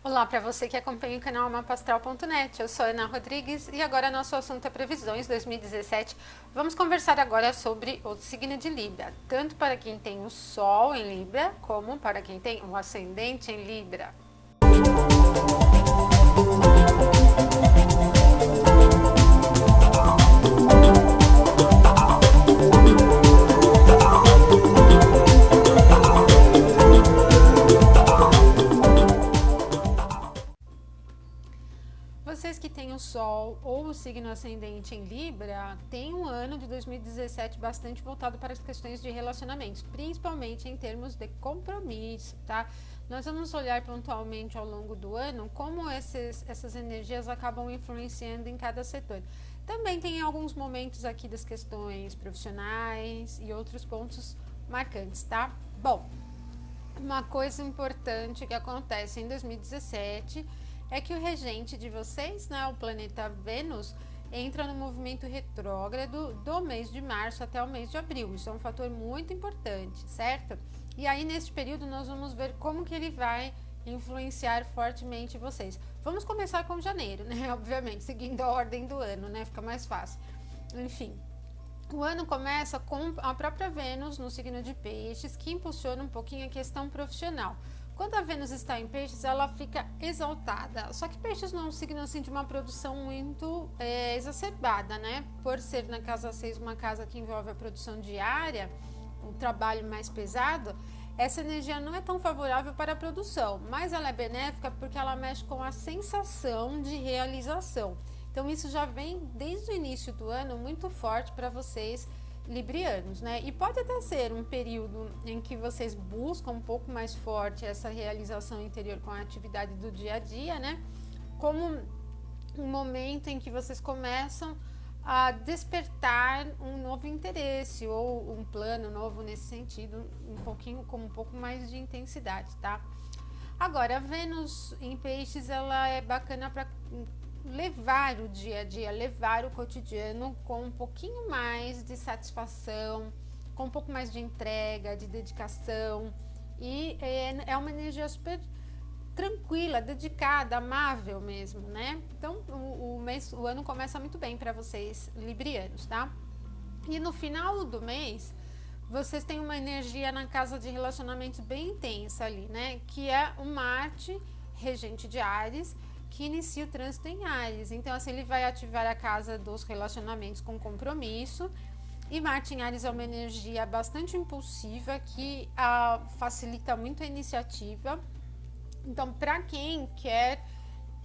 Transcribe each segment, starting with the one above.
Olá para você que acompanha o canal mapastral.net, eu sou Ana Rodrigues e agora nosso assunto é previsões 2017. Vamos conversar agora sobre o signo de Libra, tanto para quem tem o Sol em Libra, como para quem tem o ascendente em Libra. Vocês que têm o Sol ou o signo ascendente em Libra, têm um ano de 2017 bastante voltado para as questões de relacionamentos, principalmente em termos de compromisso, tá? Nós vamos olhar pontualmente ao longo do ano como essas energias acabam influenciando em cada setor. Também tem alguns momentos aqui das questões profissionais e outros pontos marcantes, tá? Bom, uma coisa importante que acontece em 2017 é que o regente de vocês, né, o planeta Vênus, entra no movimento retrógrado do mês de março até o mês de abril. Isso é um fator muito importante, certo? E aí, nesse período, nós vamos ver como que ele vai influenciar fortemente vocês. Vamos começar com janeiro, né? Obviamente, seguindo a ordem do ano, né? Fica mais fácil. Enfim. O ano começa com a própria Vênus no signo de Peixes, que impulsiona um pouquinho a questão profissional. Quando a Vênus está em Peixes, ela fica exaltada. Só que Peixes não é um signo assim de uma produção muito exacerbada, né? Por ser na casa 6 uma casa que envolve a produção diária, um trabalho mais pesado, essa energia não é tão favorável para a produção, mas ela é benéfica porque ela mexe com a sensação de realização. Então isso já vem desde o início do ano muito forte para vocês librianos, né? E pode até ser um período em que vocês buscam um pouco mais forte essa realização interior com a atividade do dia a dia, né? Como um momento em que vocês começam a despertar um novo interesse ou um plano novo nesse sentido, com um pouco mais de intensidade, tá? Agora, a Vênus em Peixes, ela é bacana para levar o dia a dia, levar o cotidiano com um pouquinho mais de satisfação, com um pouco mais de entrega, de dedicação, e é uma energia super tranquila, dedicada, amável mesmo, né? Então o ano começa muito bem para vocês librianos, tá? E no final do mês vocês têm uma energia na casa de relacionamentos bem intensa ali, né? Que é o Marte, regente de Áries, que inicia o trânsito em Áries. Então, assim, ele vai ativar a casa dos relacionamentos com compromisso. E Marte em Áries é uma energia bastante impulsiva que facilita muito a iniciativa. Então, para quem quer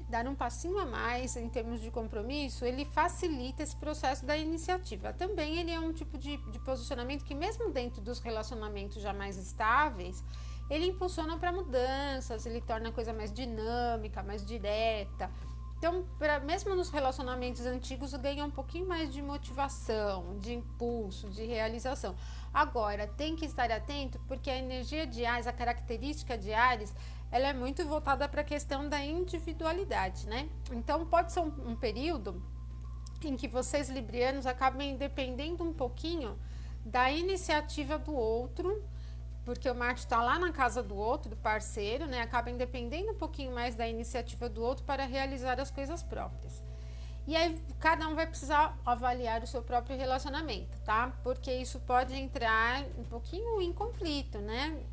dar um passinho a mais em termos de compromisso, ele facilita esse processo da iniciativa. Também ele é um tipo de posicionamento que, mesmo dentro dos relacionamentos já mais estáveis, ele impulsiona para mudanças, ele torna a coisa mais dinâmica, mais direta. Então, mesmo nos relacionamentos antigos, ganha um pouquinho mais de motivação, de impulso, de realização. Agora, tem que estar atento, porque a energia de Áries, a característica de Áries, ela é muito voltada para a questão da individualidade, né? Então, pode ser um período em que vocês librianos acabem dependendo um pouquinho da iniciativa do outro, porque o Marte está lá na casa do outro, do parceiro, né? Acabem dependendo um pouquinho mais da iniciativa do outro para realizar as coisas próprias. E aí, cada um vai precisar avaliar o seu próprio relacionamento, tá? Porque isso pode entrar um pouquinho em conflito, né?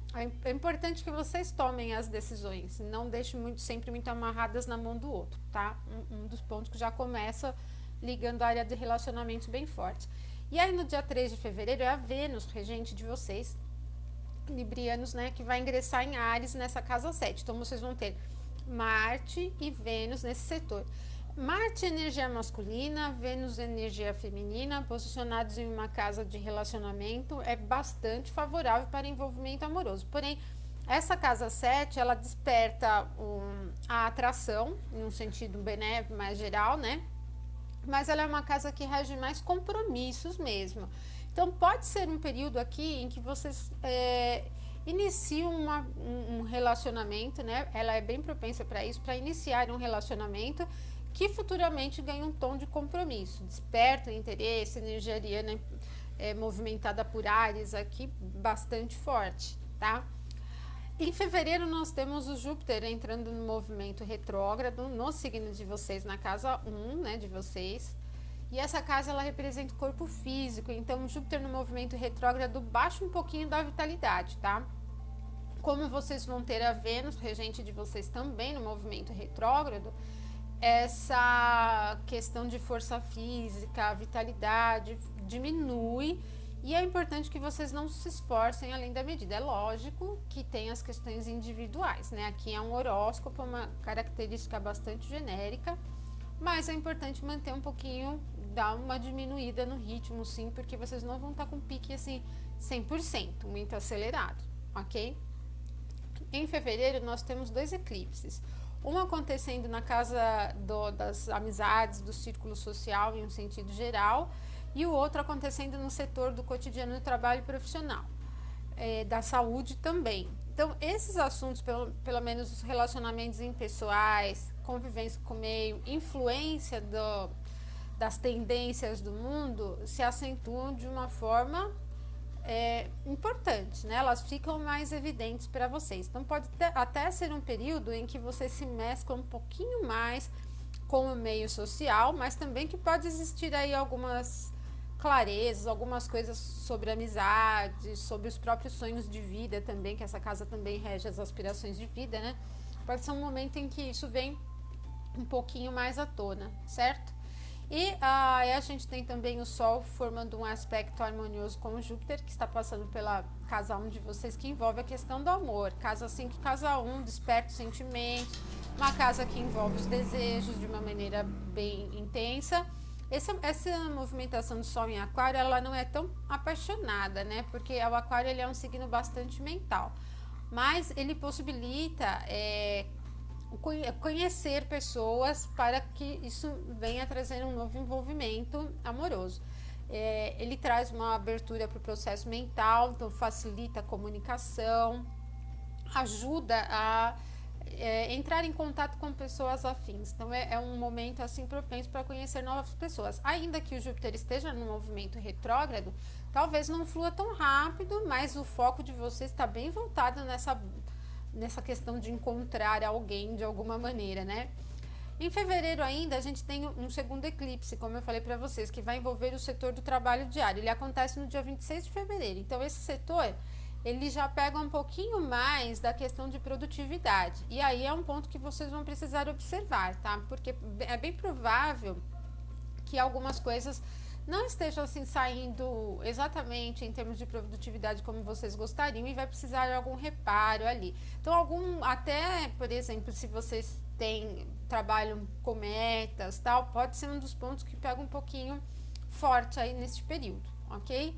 É importante que vocês tomem as decisões, não deixem sempre muito amarradas na mão do outro, tá? Um dos pontos que já começa ligando a área de relacionamentos bem forte. E aí, no dia 3 de fevereiro, é a Vênus, regente de vocês, librianos, né? Que vai ingressar em Áries nessa casa 7. Então, vocês vão ter Marte e Vênus nesse setor. Marte, energia masculina, Vênus, energia feminina, posicionados em uma casa de relacionamento, é bastante favorável para envolvimento amoroso. Porém, essa casa 7, ela desperta a atração, em um sentido benéfico, mais geral, né? Mas ela é uma casa que rege mais compromissos mesmo. Então, pode ser um período aqui em que vocês iniciam um relacionamento, né? Ela é bem propensa para isso, para iniciar um relacionamento que futuramente ganha um tom de compromisso, desperta o interesse, energia ariana movimentada por Áries aqui bastante forte, tá? Em fevereiro nós temos o Júpiter entrando no movimento retrógrado no signo de vocês, na casa 1, né, de vocês. E essa casa ela representa o corpo físico, então Júpiter no movimento retrógrado baixa um pouquinho da vitalidade, tá? Como vocês vão ter a Vênus, regente de vocês, também no movimento retrógrado, essa questão de força física, vitalidade diminui. E é importante que vocês não se esforcem além da medida. É lógico que tem as questões individuais, né? Aqui é um horóscopo, uma característica bastante genérica, mas é importante manter um pouquinho, dar uma diminuída no ritmo, sim, porque vocês não vão estar com pique assim 100%, muito acelerado, ok? Em fevereiro nós temos 2 eclipses. Um acontecendo na casa das amizades, do círculo social em um sentido geral, e o outro acontecendo no setor do cotidiano do trabalho profissional, da saúde também. Então, esses assuntos, pelo menos os relacionamentos impessoais, convivência com o meio, influência das tendências do mundo, se acentuam de uma forma importante, né? Elas ficam mais evidentes para vocês. Então, pode até ser um período em que você se mescla um pouquinho mais com o meio social, mas também que pode existir aí algumas clarezas, algumas coisas sobre amizade, sobre os próprios sonhos de vida também, que essa casa também rege as aspirações de vida, né? Pode ser um momento em que isso vem um pouquinho mais à tona, certo? E a gente tem também o Sol formando um aspecto harmonioso com o Júpiter, que está passando pela casa 1 de vocês, que envolve a questão do amor. Casa 5 e casa 1 desperta os sentimentos, uma casa que envolve os desejos de uma maneira bem intensa. Essa movimentação do Sol em Aquário, ela não é tão apaixonada, né? Porque o Aquário ele é um signo bastante mental, mas ele possibilita conhecer pessoas para que isso venha trazer um novo envolvimento amoroso. Ele traz uma abertura para o processo mental, então facilita a comunicação, ajuda a entrar em contato com pessoas afins. Então é um momento assim propenso para conhecer novas pessoas. Ainda que o Júpiter esteja no movimento retrógrado, talvez não flua tão rápido, mas o foco de vocês está bem voltado nessa questão de encontrar alguém de alguma maneira, né? Em fevereiro ainda a gente tem um segundo eclipse, como eu falei para vocês, que vai envolver o setor do trabalho diário. Ele acontece no dia 26 de fevereiro. Então esse setor ele já pega um pouquinho mais da questão de produtividade. E aí é um ponto que vocês vão precisar observar, tá? Porque é bem provável que algumas coisas não estejam assim saindo exatamente em termos de produtividade como vocês gostariam e vai precisar de algum reparo ali. Então, até, por exemplo, se vocês trabalham com metas, tal, pode ser um dos pontos que pega um pouquinho forte aí neste período, ok?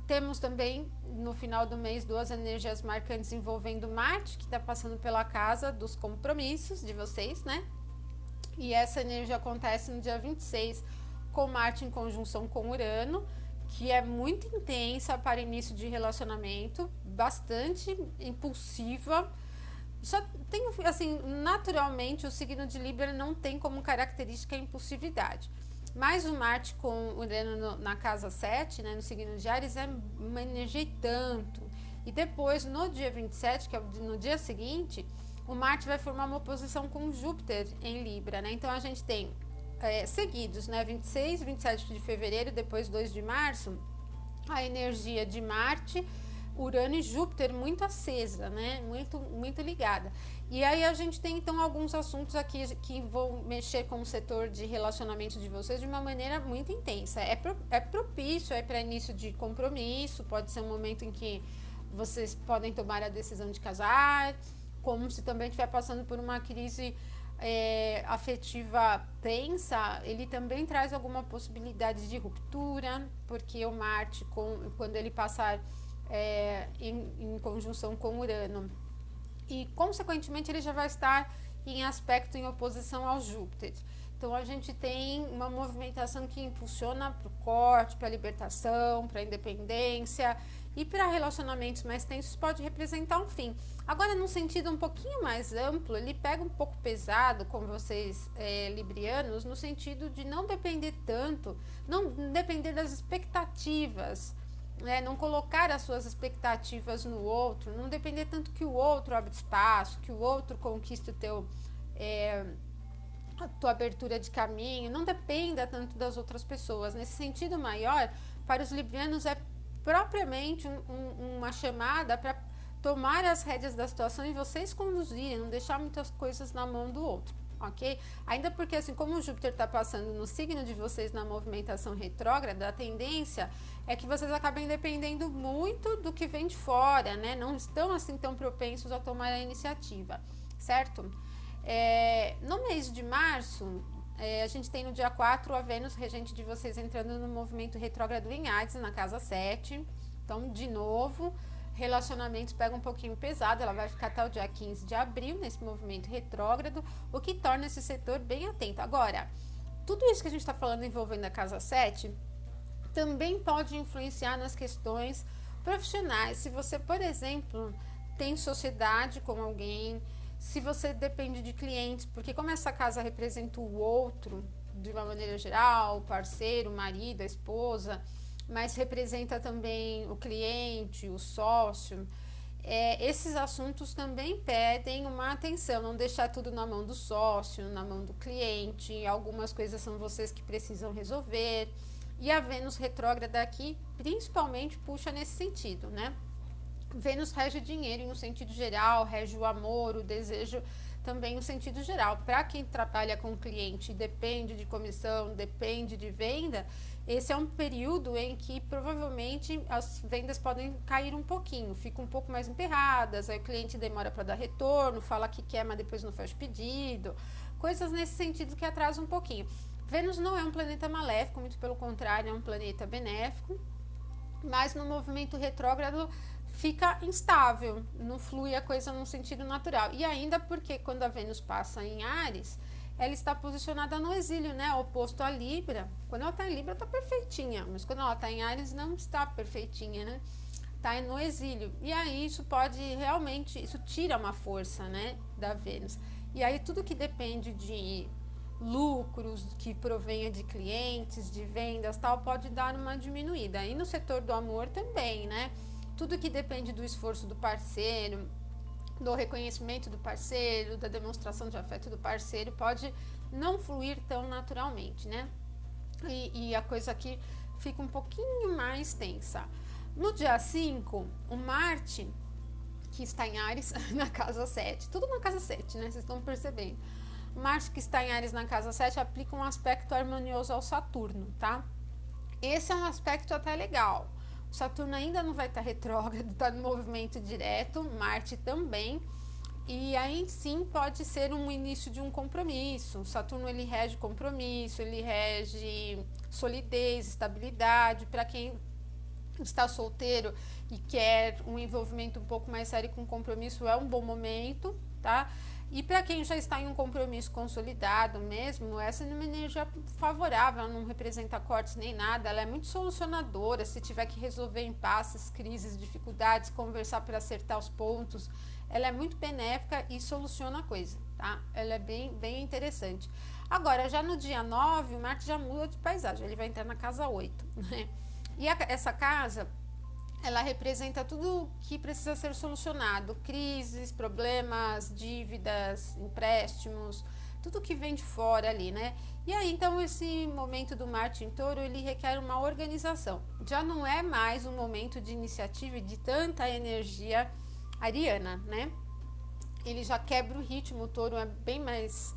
Temos também no final do mês 2 energias marcantes envolvendo Marte, que está passando pela casa dos compromissos de vocês, né? E essa energia acontece no dia 26 com Marte em conjunção com Urano, que é muito intensa para início de relacionamento, bastante impulsiva. Só tem, assim, naturalmente o signo de Libra não tem como característica a impulsividade. Mas o Marte com Urano na casa 7, né, no signo de Áries, é uma energia e tanto. E depois, no dia 27, que é no dia seguinte, o Marte vai formar uma oposição com Júpiter em Libra, né? Então a gente tem seguidos, né, 26, 27 de fevereiro, depois 2 de março, a energia de Marte, Urano e Júpiter muito acesa, né? Muito ligada. E aí a gente tem então alguns assuntos aqui que vão mexer com o setor de relacionamento de vocês de uma maneira muito intensa. É propício para início de compromisso, pode ser um momento em que vocês podem tomar a decisão de casar, como se também estiver passando por uma crise afetiva tensa, ele também traz alguma possibilidade de ruptura, porque o Marte, quando ele passar em conjunção com Urano, e consequentemente ele já vai estar em aspecto em oposição ao Júpiter. Então a gente tem uma movimentação que impulsiona para o corte, para a libertação, para a independência, e para relacionamentos mais tensos pode representar um fim. Agora, num sentido um pouquinho mais amplo, ele pega um pouco pesado com vocês librianos, no sentido de não depender tanto, não depender das expectativas né? Não colocar as suas expectativas no outro, não depender tanto que o outro abra espaço, que o outro conquiste a tua abertura de caminho, não dependa tanto das outras pessoas. Nesse sentido maior, para os librianos é propriamente uma chamada para tomar as rédeas da situação e vocês conduzirem, não deixar muitas coisas na mão do outro, ok? Ainda porque, assim como o Júpiter está passando no signo de vocês na movimentação retrógrada, a tendência é que vocês acabem dependendo muito do que vem de fora, né? Não estão assim tão propensos a tomar a iniciativa, certo? No mês de março, a gente tem no dia 4 a Vênus, regente de vocês, entrando no movimento retrógrado em Áries, na casa 7. Então, de novo, relacionamentos pega um pouquinho pesado, ela vai ficar até o dia 15 de abril nesse movimento retrógrado, o que torna esse setor bem atento. Agora, tudo isso que a gente está falando envolvendo a casa 7 também pode influenciar nas questões profissionais. Se você, por exemplo, tem sociedade com alguém, se você depende de clientes, porque como essa casa representa o outro, de uma maneira geral, o parceiro, o marido, a esposa, mas representa também o cliente, o sócio, esses assuntos também pedem uma atenção, não deixar tudo na mão do sócio, na mão do cliente, algumas coisas são vocês que precisam resolver, e a Vênus retrógrada aqui, principalmente, puxa nesse sentido, né? Vênus rege o dinheiro em um sentido geral, rege o amor, o desejo também no sentido geral. Para quem trabalha com cliente, depende de comissão, depende de venda, esse é um período em que provavelmente as vendas podem cair um pouquinho, ficam um pouco mais emperradas, aí o cliente demora para dar retorno, fala que quer, mas depois não faz pedido, coisas nesse sentido que atrasam um pouquinho. Vênus não é um planeta maléfico, muito pelo contrário, é um planeta benéfico, mas no movimento retrógrado fica instável, não flui a coisa num sentido natural. E ainda porque quando a Vênus passa em Áries, ela está posicionada no exílio, né? Oposto a Libra. Quando ela está em Libra, está perfeitinha, mas quando ela está em Áries, não está perfeitinha, né? Está no exílio. E aí isso pode realmente, isso tira uma força, né, da Vênus. E aí tudo que depende de lucros, que provenha de clientes, de vendas, tal, pode dar uma diminuída. E no setor do amor também, né? Tudo que depende do esforço do parceiro, do reconhecimento do parceiro, da demonstração de afeto do parceiro, pode não fluir tão naturalmente, né? E a coisa aqui fica um pouquinho mais tensa. No dia 5, o Marte, que está em Áries, na casa 7, tudo na casa 7, né? Vocês estão percebendo. O Marte, que está em Áries na casa 7, aplica um aspecto harmonioso ao Saturno, tá? Esse é um aspecto até legal. O Saturno ainda não vai estar retrógrado, está no movimento direto, Marte também, e aí sim pode ser um início de um compromisso. O Saturno, ele rege compromisso, ele rege solidez, estabilidade. Para quem está solteiro e quer um envolvimento um pouco mais sério com compromisso, é um bom momento, tá? E para quem já está em um compromisso consolidado mesmo, essa é uma energia favorável, ela não representa cortes nem nada, ela é muito solucionadora. Se tiver que resolver impasses, crises, dificuldades, conversar para acertar os pontos, ela é muito benéfica e soluciona a coisa, tá? Ela é bem interessante. Agora, já no dia 9, o Marte já muda de paisagem, ele vai entrar na casa 8, né? E essa casa, ela representa tudo que precisa ser solucionado, crises, problemas, dívidas, empréstimos, tudo que vem de fora ali, né? E aí, então, esse momento do Marte em Touro, ele requer uma organização. Já não é mais um momento de iniciativa e de tanta energia ariana, né? Ele já quebra o ritmo, o Touro é bem mais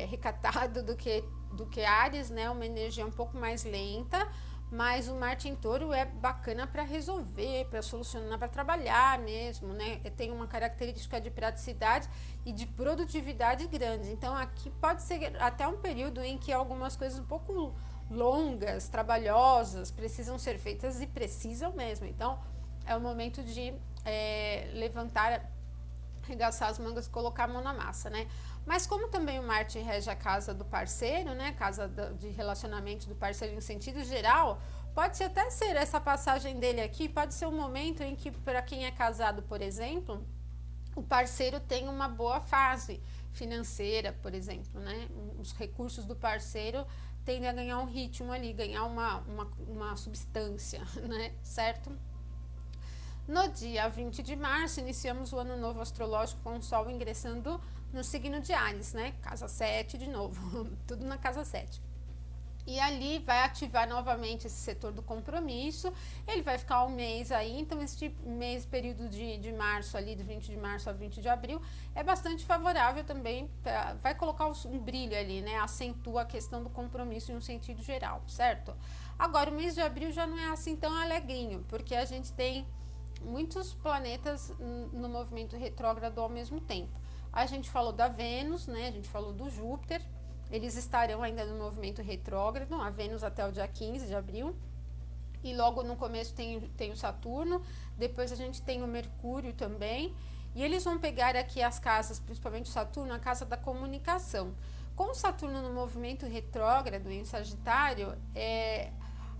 recatado do que Áries, né? Uma energia um pouco mais lenta, mas o Marte em Touro é bacana para resolver, para solucionar, para trabalhar mesmo, né? Tem uma característica de praticidade e de produtividade grande. Então, aqui pode ser até um período em que algumas coisas um pouco longas, trabalhosas, precisam ser feitas e precisam mesmo. Então, é o momento de levantar, arregaçar as mangas, colocar a mão na massa, né? Mas como também o Marte rege a casa do parceiro, né, casa de relacionamento do parceiro em sentido geral, pode até ser essa passagem dele aqui, pode ser um momento em que, para quem é casado, por exemplo, o parceiro tem uma boa fase financeira, por exemplo, né? Os recursos do parceiro tendem a ganhar um ritmo ali, ganhar uma substância, né, certo? No dia 20 de março, iniciamos o ano novo astrológico com o Sol ingressando no signo de Áries, né? Casa 7 de novo, tudo na casa 7. E ali vai ativar novamente esse setor do compromisso, ele vai ficar um mês aí, então este mês, período de março ali, de 20 de março a 20 de abril, é bastante favorável também, vai colocar um brilho ali, né? Acentua a questão do compromisso em um sentido geral, certo? Agora, o mês de abril já não é assim tão alegrinho, porque a gente tem muitos planetas no movimento retrógrado ao mesmo tempo. A gente falou da Vênus, né? A gente falou do Júpiter, eles estarão ainda no movimento retrógrado, a Vênus até o dia 15 de abril, e logo no começo tem o Saturno, depois a gente tem o Mercúrio também, e eles vão pegar aqui as casas, principalmente o Saturno, a casa da comunicação. Com o Saturno no movimento retrógrado em Sagitário,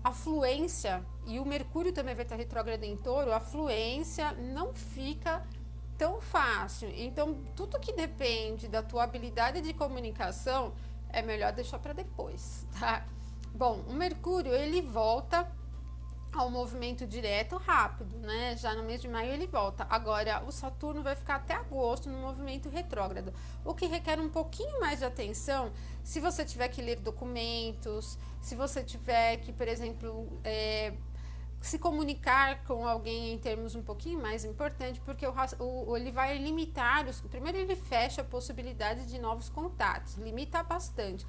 a fluência, e o Mercúrio também vai estar retrógrado em Touro, a fluência não fica tão fácil. Então, tudo que depende da tua habilidade de comunicação é melhor deixar para depois, tá? Bom, o Mercúrio, ele volta ao movimento direto rápido, né? Já no mês de maio ele volta. Agora, o Saturno vai ficar até agosto no movimento retrógrado, o que requer um pouquinho mais de atenção se você tiver que ler documentos, se você tiver que, por exemplo, se comunicar com alguém em termos um pouquinho mais importantes, porque ele vai limitar, primeiro ele fecha a possibilidade de novos contatos, limita bastante,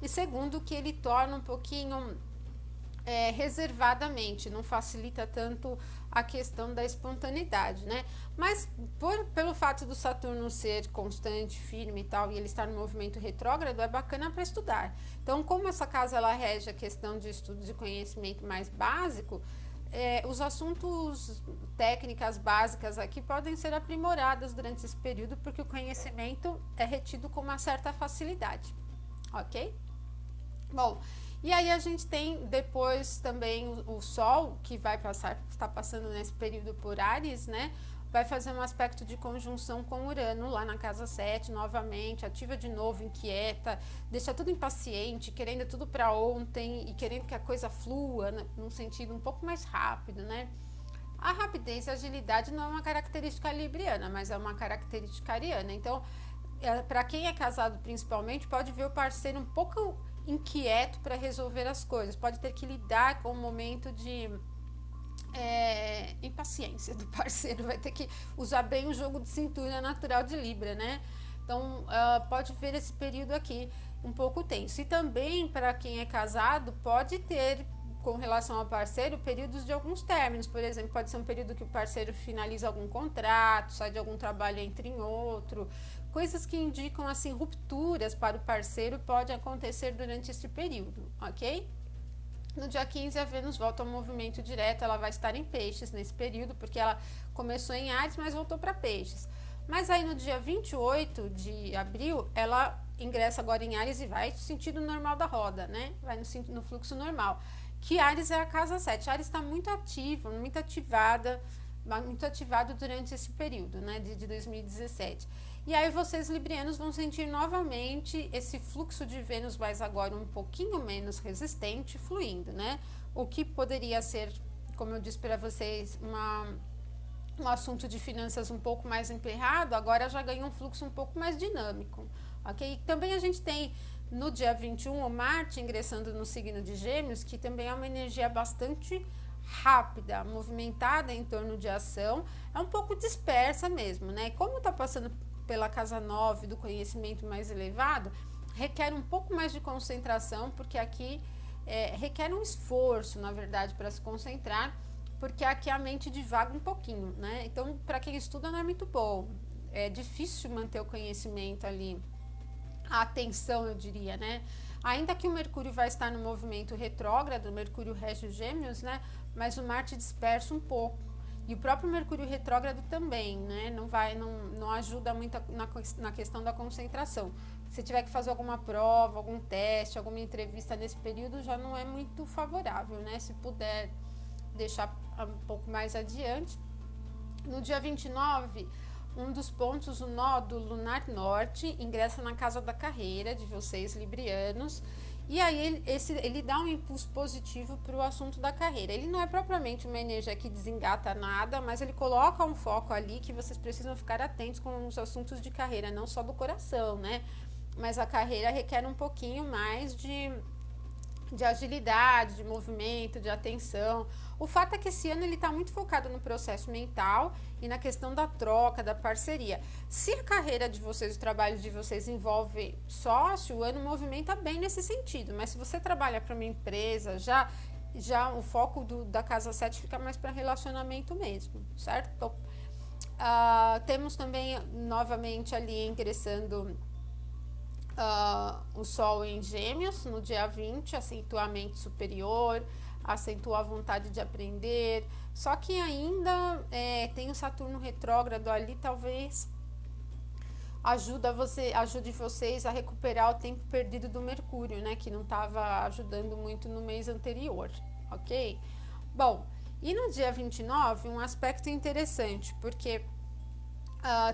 e segundo que ele torna um pouquinho reservadamente, não facilita tanto a questão da espontaneidade, né? Mas pelo fato do Saturno ser constante, firme e tal, e ele estar no movimento retrógrado, é bacana para estudar. Então, como essa casa ela rege a questão de estudo de conhecimento mais básico, os assuntos, técnicas básicas aqui podem ser aprimoradas durante esse período, porque o conhecimento é retido com uma certa facilidade, ok? Bom, e aí a gente tem depois também o Sol, que está passando nesse período por Áries, né? Vai fazer um aspecto de conjunção com Urano lá na casa 7, novamente, ativa de novo, inquieta, deixa tudo impaciente, querendo tudo para ontem e querendo que a coisa flua, né, num sentido um pouco mais rápido, né? A rapidez e agilidade não é uma característica libriana, mas é uma característica ariana. Então, para quem é casado principalmente, pode ver o parceiro um pouco inquieto para resolver as coisas, pode ter que lidar com um momento de impaciência do parceiro, vai ter que usar bem o jogo de cintura natural de Libra, né? Então, pode ver esse período aqui um pouco tenso. E também, para quem é casado, pode ter, com relação ao parceiro, períodos de alguns términos. Por exemplo, pode ser um período que o parceiro finaliza algum contrato, sai de algum trabalho e entra em outro. Coisas que indicam, assim, rupturas para o parceiro pode acontecer durante esse período, ok? No dia 15, a Vênus volta ao movimento direto, ela vai estar em Peixes nesse período, porque ela começou em Áries, mas voltou para Peixes. Mas aí no dia 28 de abril, ela ingressa agora em Áries e vai no sentido normal da roda, né? Vai no fluxo normal. Que Áries é a casa 7. Áries está muito ativa, muito ativado durante esse período, né, de 2017. E aí vocês librianos vão sentir novamente esse fluxo de Vênus, mas agora um pouquinho menos resistente, fluindo, né? O que poderia ser, como eu disse para vocês, um assunto de finanças um pouco mais emperrado, agora já ganha um fluxo um pouco mais dinâmico, ok? Também a gente tem no dia 21 o Marte ingressando no signo de Gêmeos, que também é uma energia bastante rápida, movimentada em torno de ação, é um pouco dispersa mesmo, né? Como tá passando pela casa 9 do conhecimento mais elevado, requer um pouco mais de concentração, porque aqui requer um esforço, na verdade, para se concentrar, porque aqui a mente divaga um pouquinho, né? Então, para quem estuda não é muito bom, é difícil manter o conhecimento ali, a atenção, eu diria, né? Ainda que o Mercúrio vai estar no movimento retrógrado, o Mercúrio rege os Gêmeos, né? Mas o Marte dispersa um pouco. E o próprio Mercúrio retrógrado também, né? Não ajuda muito na questão da concentração. Se tiver que fazer alguma prova, algum teste, alguma entrevista nesse período, já não é muito favorável, né? Se puder deixar um pouco mais adiante. No dia 29, um dos pontos, o nó do lunar norte, ingressa na casa da carreira de vocês, librianos, E aí ele dá um impulso positivo para o assunto da carreira. Ele não é propriamente uma energia que desengata nada, mas ele coloca um foco ali que vocês precisam ficar atentos com os assuntos de carreira, não só do coração, né? Mas a carreira requer um pouquinho mais de agilidade, de movimento, de atenção. O fato é que esse ano ele está muito focado no processo mental e na questão da troca, da parceria. Se a carreira de vocês, o trabalho de vocês envolve sócio, o ano movimenta bem nesse sentido. Mas se você trabalha para uma empresa, já o foco da casa 7 fica mais para relacionamento mesmo, certo? Então, temos também novamente ali ingressando o Sol em Gêmeos no dia 20, acentua a mente superior, acentua a vontade de aprender, só que ainda tem o Saturno retrógrado ali, talvez ajude vocês a recuperar o tempo perdido do Mercúrio, né, que não estava ajudando muito no mês anterior, ok? Bom, e no dia 29, um aspecto interessante, porque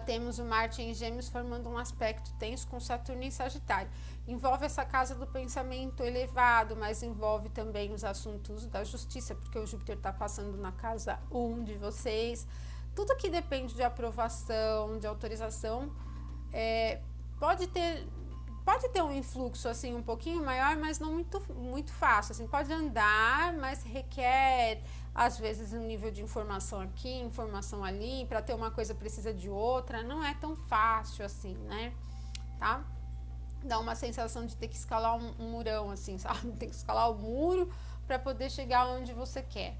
temos o Marte em Gêmeos formando um aspecto tenso com Saturno em Sagitário. Envolve essa casa do pensamento elevado, mas envolve também os assuntos da justiça, porque o Júpiter está passando na casa 1 de vocês. Tudo que depende de aprovação, de autorização, pode ter um influxo assim um pouquinho maior, mas não muito fácil. Assim, pode andar, mas requer às vezes um nível de informação aqui, informação ali. Para ter uma coisa precisa de outra. Não é tão fácil assim, né? Tá? Dá uma sensação de ter que escalar um murão, assim, sabe? Tem que escalar o muro para poder chegar onde você quer.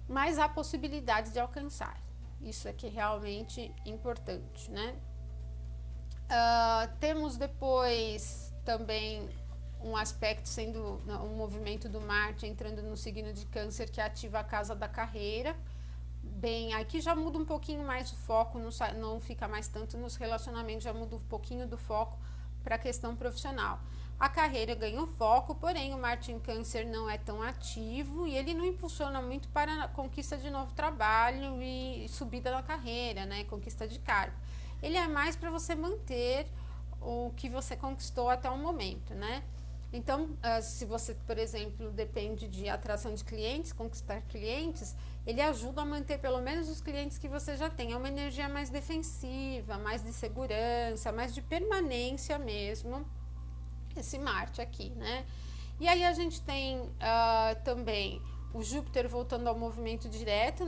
Mas há possibilidade de alcançar. Isso é que é realmente importante, né? Temos depois também um aspecto sendo um movimento do Marte entrando no signo de Câncer, que ativa a casa da carreira. Bem, aqui já muda um pouquinho mais o foco, não fica mais tanto nos relacionamentos, já muda um pouquinho do foco para a questão profissional. A carreira ganha o foco, porém o Marte em Câncer não é tão ativo e ele não impulsiona muito para a conquista de novo trabalho e subida na carreira, né? Conquista de cargo. Ele é mais para você manter o que você conquistou até o momento, né? Então, se você, por exemplo, depende de atração de clientes, conquistar clientes, ele ajuda a manter pelo menos os clientes que você já tem. É uma energia mais defensiva, mais de segurança, mais de permanência mesmo, esse Marte aqui, né? E aí a gente tem também o Júpiter voltando ao movimento direto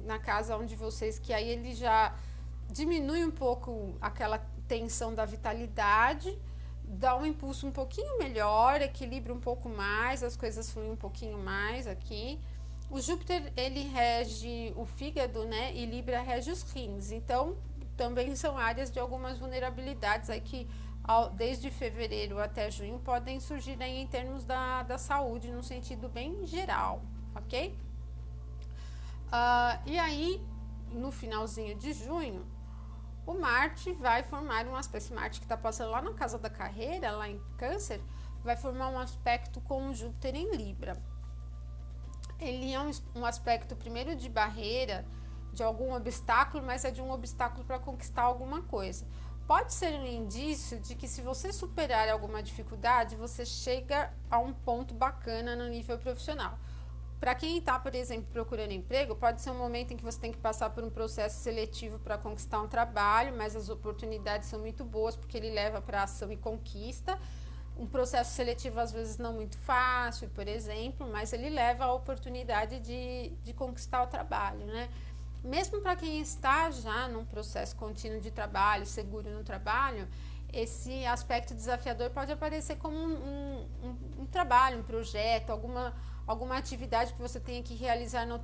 na casa onde vocês, que aí ele já diminui um pouco aquela tensão da vitalidade, dá um impulso um pouquinho melhor, equilibra um pouco mais, as coisas fluem um pouquinho mais aqui. O Júpiter, ele rege o fígado, né? E Libra rege os rins. Então, também são áreas de algumas vulnerabilidades aí que desde fevereiro até junho podem surgir aí em termos da saúde, no sentido bem geral, ok? E aí, no finalzinho de junho, o Marte vai formar um aspecto. Esse Marte que está passando lá na casa da carreira, lá em Câncer, vai formar um aspecto com o Júpiter em Libra. Ele é um aspecto primeiro de barreira, de algum obstáculo, mas é de um obstáculo para conquistar alguma coisa. Pode ser um indício de que se você superar alguma dificuldade, você chega a um ponto bacana no nível profissional. Para quem está, por exemplo, procurando emprego, pode ser um momento em que você tem que passar por um processo seletivo para conquistar um trabalho, mas as oportunidades são muito boas porque ele leva para ação e conquista. Um processo seletivo às vezes não muito fácil, por exemplo, mas ele leva à oportunidade de conquistar o trabalho, né? Mesmo para quem está já num processo contínuo de trabalho, seguro no trabalho, esse aspecto desafiador pode aparecer como um trabalho, um projeto, alguma atividade que você tenha que realizar no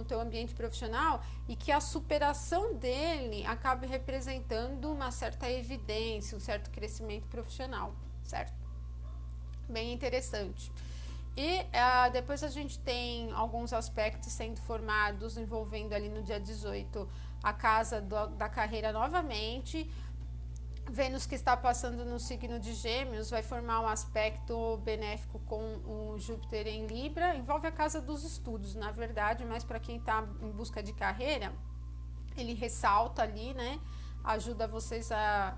teu ambiente profissional e que a superação dele acabe representando uma certa evidência, um certo crescimento profissional, certo? Bem interessante. E depois a gente tem alguns aspectos sendo formados envolvendo ali no dia 18 a casa da carreira novamente. Vênus, que está passando no signo de Gêmeos, vai formar um aspecto benéfico com o Júpiter em Libra. Envolve a casa dos estudos, na verdade, mas para quem está em busca de carreira, ele ressalta ali, né? Ajuda vocês a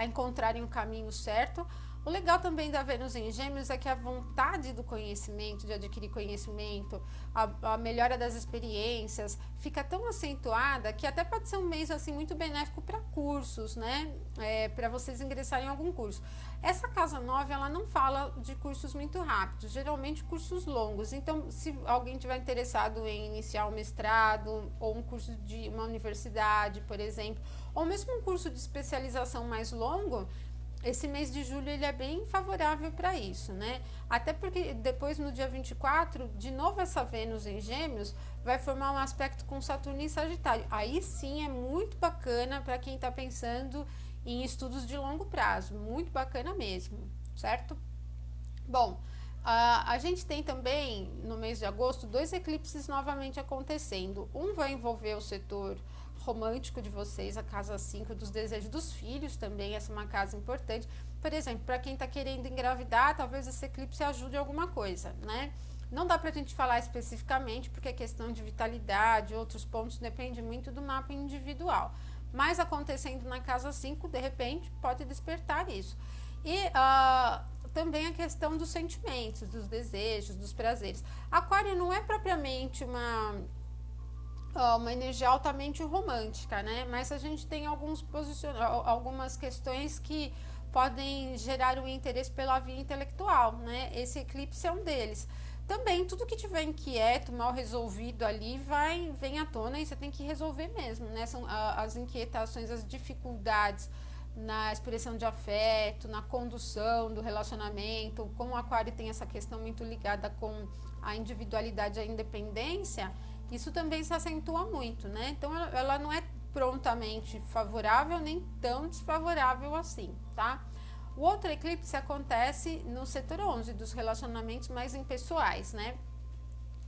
encontrarem o caminho certo. O legal também da Vênus em Gêmeos é que a vontade do conhecimento, de adquirir conhecimento, a melhora das experiências, fica tão acentuada que até pode ser um mês assim muito benéfico para cursos, né? Para vocês ingressarem em algum curso. Essa casa 9, ela não fala de cursos muito rápidos, geralmente cursos longos. Então, se alguém tiver interessado em iniciar um mestrado ou um curso de uma universidade, por exemplo, ou mesmo um curso de especialização mais longo, esse mês de julho ele é bem favorável para isso, né? Até porque depois, no dia 24, de novo essa Vênus em Gêmeos vai formar um aspecto com Saturno em Sagitário. Aí sim é muito bacana para quem está pensando em estudos de longo prazo, muito bacana mesmo, certo? Bom, a gente tem também no mês de agosto 2 eclipses novamente acontecendo. Um vai envolver o setor romântico de vocês, a casa 5 dos desejos dos filhos também, essa é uma casa importante. Por exemplo, para quem está querendo engravidar, talvez esse eclipse ajude alguma coisa, né? Não dá para a gente falar especificamente, porque a questão de vitalidade, outros pontos, depende muito do mapa individual. Mas acontecendo na casa 5, de repente, pode despertar isso. E também a questão dos sentimentos, dos desejos, dos prazeres. Aquário não é propriamente uma energia altamente romântica, né? Mas a gente tem algumas questões que podem gerar um interesse pela via intelectual, né? Esse eclipse é um deles. Também, tudo que tiver inquieto, mal resolvido ali, vem à tona e você tem que resolver mesmo, né? São as inquietações, as dificuldades na expressão de afeto, na condução do relacionamento. Como o Aquário tem essa questão muito ligada com a individualidade e a independência, isso também se acentua muito, né? Então, ela não é prontamente favorável, nem tão desfavorável assim, tá? O outro eclipse acontece no setor 11, dos relacionamentos mais impessoais, né?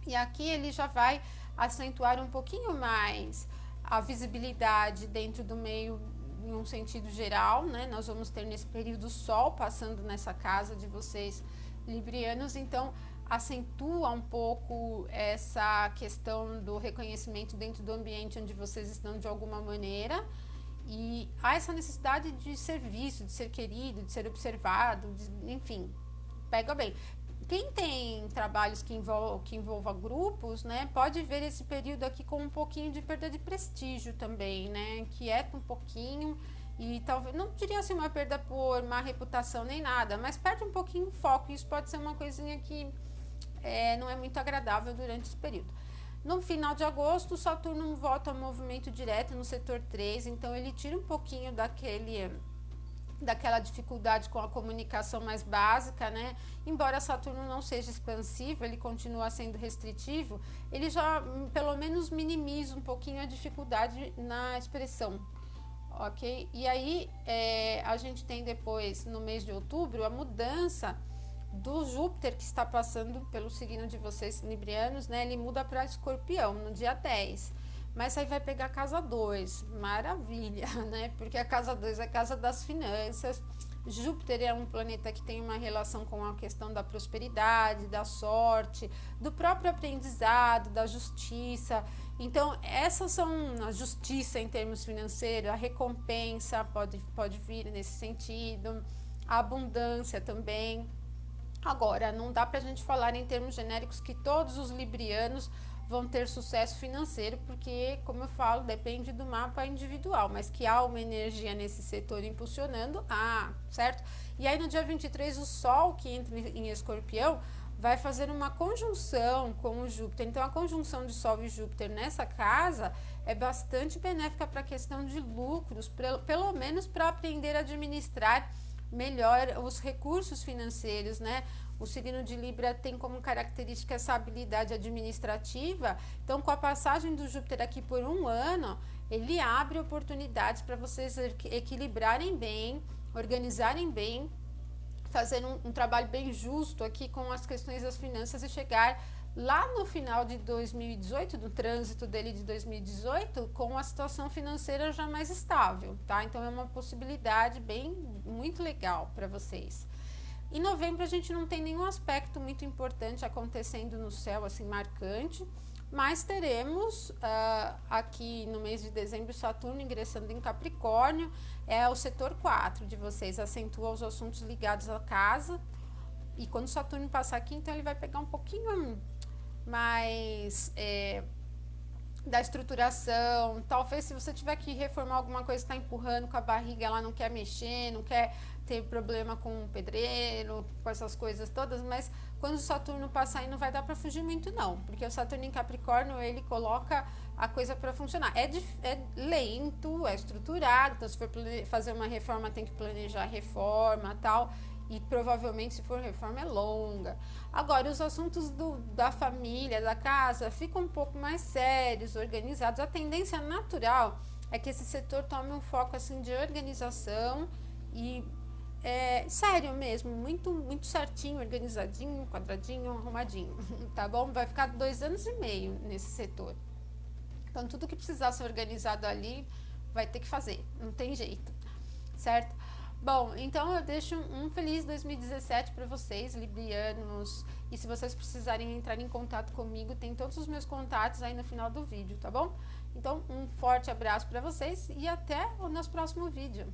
E aqui ele já vai acentuar um pouquinho mais a visibilidade dentro do meio em um sentido geral, né? Nós vamos ter nesse período o Sol passando nessa casa de vocês, librianos, então acentua um pouco essa questão do reconhecimento dentro do ambiente onde vocês estão de alguma maneira, e há essa necessidade de ser visto, de ser querido, de ser observado, enfim, pega bem. Quem tem trabalhos que envolva grupos, né, pode ver esse período aqui com um pouquinho de perda de prestígio também, né, inquieta um pouquinho, e talvez, não diria assim uma perda por má reputação nem nada, mas perde um pouquinho o foco, e isso pode ser uma coisinha que não é muito agradável durante esse período. No final de agosto, o Saturno volta ao movimento direto no setor 3, então ele tira um pouquinho daquela dificuldade com a comunicação mais básica, né? Embora Saturno não seja expansivo, ele continua sendo restritivo, ele já pelo menos minimiza um pouquinho a dificuldade na expressão, ok? E aí a gente tem depois, no mês de outubro, a mudança do Júpiter, que está passando pelo signo de vocês, librianos, né? Ele muda para Escorpião no dia 10. Mas aí vai pegar a casa 2, maravilha, né? Porque a casa 2 é a casa das finanças. Júpiter é um planeta que tem uma relação com a questão da prosperidade, da sorte, do próprio aprendizado, da justiça. Então, essas são a justiça em termos financeiros, a recompensa pode vir nesse sentido, a abundância também. Agora, não dá para a gente falar em termos genéricos que todos os librianos vão ter sucesso financeiro, porque, como eu falo, depende do mapa individual, mas que há uma energia nesse setor impulsionando, certo? E aí no dia 23, o Sol, que entra em Escorpião, vai fazer uma conjunção com o Júpiter. Então, a conjunção de Sol e Júpiter nessa casa é bastante benéfica para a questão de lucros, pelo menos para aprender a administrar melhor os recursos financeiros, né? O signo de Libra tem como característica essa habilidade administrativa, então com a passagem do Júpiter aqui por um ano, ele abre oportunidades para vocês equilibrarem bem, organizarem bem, fazer um trabalho bem justo aqui com as questões das finanças e chegar lá no final de 2018, do trânsito dele de 2018, com a situação financeira já mais estável, tá? Então é uma possibilidade muito legal para vocês. Em novembro a gente não tem nenhum aspecto muito importante acontecendo no céu, assim, marcante. Mas teremos aqui no mês de dezembro Saturno ingressando em Capricórnio, é o setor 4 de vocês, acentua os assuntos ligados à casa. E quando Saturno passar aqui, então ele vai pegar um pouquinho mais da estruturação. Talvez se você tiver que reformar alguma coisa, está empurrando com a barriga, ela não quer mexer, não quer ter problema com o pedreiro, com essas coisas todas, mas quando o Saturno passar aí não vai dar para fugir muito não, porque o Saturno em Capricórnio, ele coloca a coisa para funcionar. É lento, é estruturado, então se for fazer uma reforma tem que planejar a reforma, tal, e provavelmente se for reforma é longa. Agora, os assuntos da família, da casa, ficam um pouco mais sérios, organizados. A tendência natural é que esse setor tome um foco assim de organização e sério mesmo, muito, muito certinho, organizadinho, quadradinho, arrumadinho, tá bom? Vai ficar 2 anos e meio nesse setor. Então, tudo que precisar ser organizado ali, vai ter que fazer, não tem jeito, certo? Bom, então eu deixo um feliz 2017 para vocês, librianos, e se vocês precisarem entrar em contato comigo, tem todos os meus contatos aí no final do vídeo, tá bom? Então, um forte abraço para vocês e até o nosso próximo vídeo.